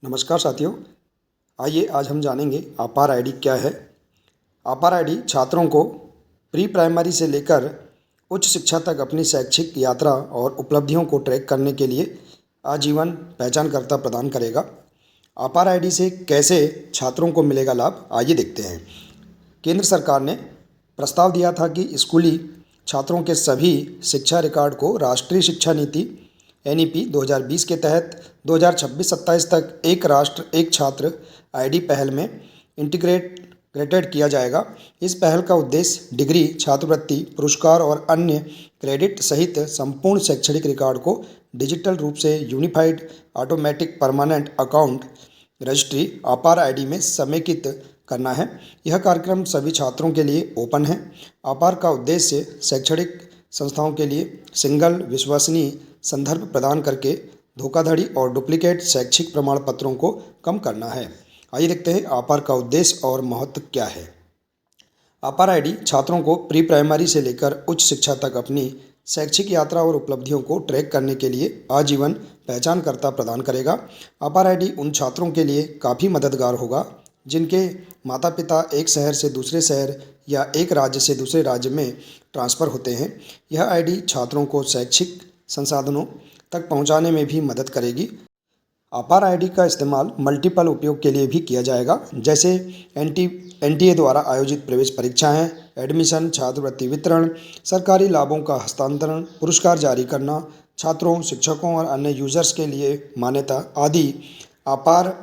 नमस्कार साथियों। आइए आज हम जानेंगे अपार आईडी क्या है। अपार आईडी छात्रों को प्री प्राइमरी से लेकर उच्च शिक्षा तक अपनी शैक्षिक यात्रा और उपलब्धियों को ट्रैक करने के लिए आजीवन पहचानकर्ता प्रदान करेगा। अपार आईडी से कैसे छात्रों को मिलेगा लाभ, आइए देखते हैं। केंद्र सरकार ने प्रस्ताव दिया था कि स्कूली छात्रों के सभी शिक्षा रिकॉर्ड को राष्ट्रीय शिक्षा नीति NEP 2020 के तहत 2026-27 तक एक राष्ट्र एक छात्र आईडी पहल में इंटीग्रेटेड किया जाएगा। इस पहल का उद्देश्य डिग्री, छात्रवृत्ति, पुरस्कार और अन्य क्रेडिट सहित संपूर्ण शैक्षणिक रिकॉर्ड को डिजिटल रूप से unified automatic permanent account registry अपार आईडी में समेकित करना है। यह कार्यक्रम सभी छात्रों के लिए ओपन है। अपार का उद्देश्य शैक्षणिक संस्थाओं के लिए सिंगल विश्वसनीय संदर्भ प्रदान करके धोखाधड़ी और डुप्लीकेट शैक्षिक प्रमाण पत्रों को कम करना है। आइए देखते हैं अपार का उद्देश्य और महत्व क्या है। अपार आईडी छात्रों को प्री प्राइमरी से लेकर उच्च शिक्षा तक अपनी शैक्षिक यात्रा और उपलब्धियों को ट्रैक करने के लिए आजीवन पहचानकर्ता प्रदान करेगा। अपार आईडी उन छात्रों के लिए काफ़ी मददगार होगा जिनके माता पिता एक शहर से दूसरे शहर या एक राज्य से दूसरे राज्य में ट्रांसफ़र होते हैं। यह आईडी छात्रों को शैक्षिक संसाधनों तक पहुंचाने में भी मदद करेगी। अपार आईडी का इस्तेमाल मल्टीपल उपयोग के लिए भी किया जाएगा, जैसे NTA द्वारा आयोजित प्रवेश परीक्षाएं, एडमिशन, छात्रवृत्ति वितरण, सरकारी लाभों का हस्तांतरण, पुरस्कार जारी करना, छात्रों, शिक्षकों और अन्य यूजर्स के लिए मान्यता आदि। अपार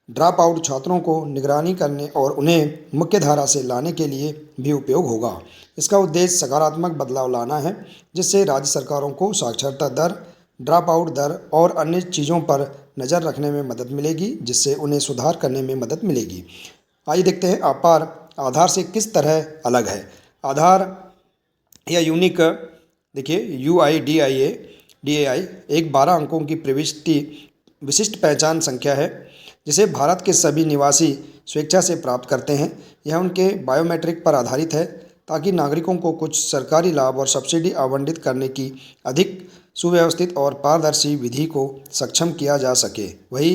ड्रॉप आउट छात्रों को निगरानी करने और उन्हें मुख्य धारा से लाने के लिए भी उपयोग होगा। इसका उद्देश्य सकारात्मक बदलाव लाना है, जिससे राज्य सरकारों को साक्षरता दर, ड्रॉप आउट दर और अन्य चीज़ों पर नज़र रखने में मदद मिलेगी, जिससे उन्हें सुधार करने में मदद मिलेगी। आइए देखते हैं अपार आधार से किस तरह अलग है। आधार या यूनिक, देखिए UIDAI एक 12 अंकों की विशिष्ट पहचान संख्या है जिसे भारत के सभी निवासी स्वेच्छा से प्राप्त करते हैं। यह उनके बायोमेट्रिक पर आधारित है ताकि नागरिकों को कुछ सरकारी लाभ और सब्सिडी आवंटित करने की अधिक सुव्यवस्थित और पारदर्शी विधि को सक्षम किया जा सके। वही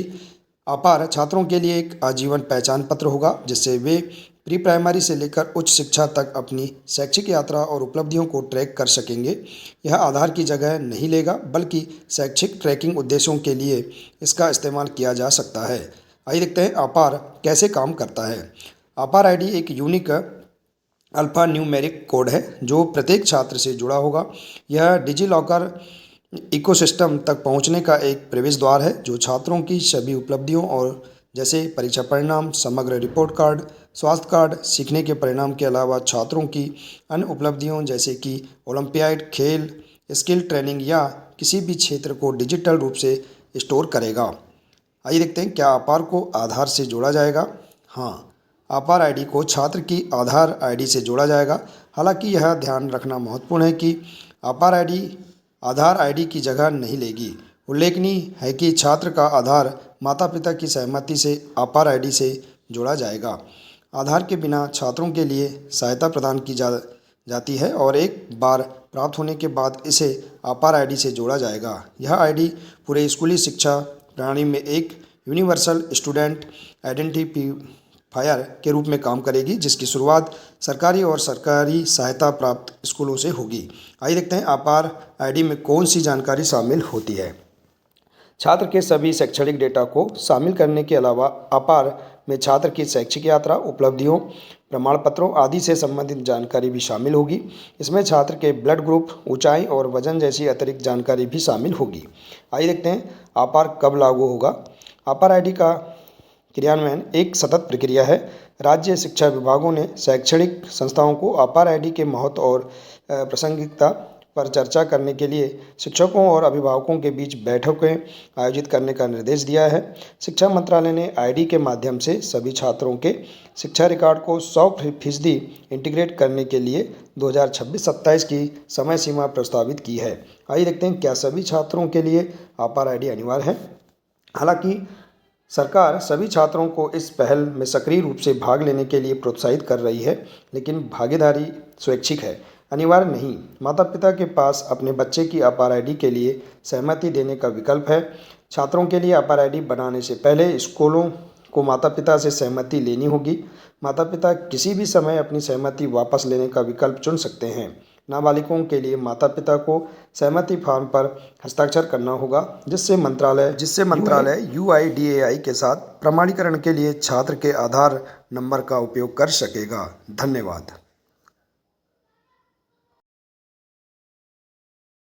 अपार छात्रों के लिए एक आजीवन पहचान पत्र होगा, जिससे वे प्री प्राइमरी से लेकर उच्च शिक्षा तक अपनी शैक्षिक यात्रा और उपलब्धियों को ट्रैक कर सकेंगे। यह आधार की जगह नहीं लेगा, बल्कि शैक्षिक ट्रैकिंग उद्देश्यों के लिए इसका इस्तेमाल किया जा सकता है। आइए देखते हैं अपार कैसे काम करता है। अपार आईडी एक यूनिक अल्फा न्यूमेरिक कोड है जो प्रत्येक छात्र से जुड़ा होगा। यह डिजिलॉकर इकोसिस्टम तक पहुंचने का एक प्रवेश द्वार है जो छात्रों की सभी उपलब्धियों और जैसे परीक्षा परिणाम, समग्र रिपोर्ट कार्ड, स्वास्थ्य कार्ड, सीखने के परिणाम के अलावा छात्रों की अन्य उपलब्धियों जैसे कि ओलंपियाड, खेल, स्किल ट्रेनिंग या किसी भी क्षेत्र को डिजिटल रूप से स्टोर करेगा। आइए देखते हैं क्या अपार को आधार से जोड़ा जाएगा। हाँ, अपार आईडी को छात्र की आधार आईडी से जोड़ा जाएगा। हालांकि यह ध्यान रखना महत्वपूर्ण है कि अपार आईडी आधार आईडी की जगह नहीं लेगी। उल्लेखनीय है कि छात्र का आधार माता पिता की सहमति से अपार आईडी से जोड़ा जाएगा। आधार के बिना छात्रों के लिए सहायता प्रदान की जाती है और एक बार प्राप्त होने के बाद इसे अपार आईडी से जोड़ा जाएगा। यह आईडी पूरे स्कूली शिक्षा प्रणाली में एक यूनिवर्सल स्टूडेंट आइडेंटिफायर के रूप में काम करेगी, जिसकी शुरुआत सरकारी और सरकारी सहायता प्राप्त स्कूलों से होगी। आइए देखते हैं अपार आईडी में कौन सी जानकारी शामिल होती है। छात्र के सभी शैक्षणिक डेटा को शामिल करने के अलावा अपार में छात्र की शैक्षिक यात्रा, उपलब्धियों, प्रमाण पत्रों आदि से संबंधित जानकारी भी शामिल होगी। इसमें छात्र के ब्लड ग्रुप, ऊंचाई और वजन जैसी अतिरिक्त जानकारी भी शामिल होगी। आइए देखते हैं अपार कब लागू होगा। अपार आईडी का क्रियान्वयन एक सतत प्रक्रिया है। राज्य शिक्षा विभागों ने शैक्षणिक संस्थाओं को अपार आईडी के महत्व और प्रासंगिकता पर चर्चा करने के लिए शिक्षकों और अभिभावकों के बीच बैठकें आयोजित करने का निर्देश दिया है। शिक्षा मंत्रालय ने आईडी के माध्यम से सभी छात्रों के शिक्षा रिकॉर्ड को 100% इंटीग्रेट करने के लिए 2026-27 की समय सीमा प्रस्तावित की है। आइए देखते हैं क्या सभी छात्रों के लिए अपार आईडी अनिवार्य है। हालांकि सरकार सभी छात्रों को इस पहल में सक्रिय रूप से भाग लेने के लिए प्रोत्साहित कर रही है, लेकिन भागीदारी स्वैच्छिक है। अनिवार्य नहीं। माता पिता के पास अपने बच्चे की अपार आईडी के लिए सहमति देने का विकल्प है। छात्रों के लिए अपार आईडी बनाने से पहले स्कूलों को माता पिता से सहमति लेनी होगी। माता पिता किसी भी समय अपनी सहमति वापस लेने का विकल्प चुन सकते हैं। नाबालिगों के लिए माता पिता को सहमति फॉर्म पर हस्ताक्षर करना होगा, जिससे मंत्रालय UIDAI के साथ प्रमाणीकरण के लिए छात्र के आधार नंबर का उपयोग कर सकेगा। धन्यवाद।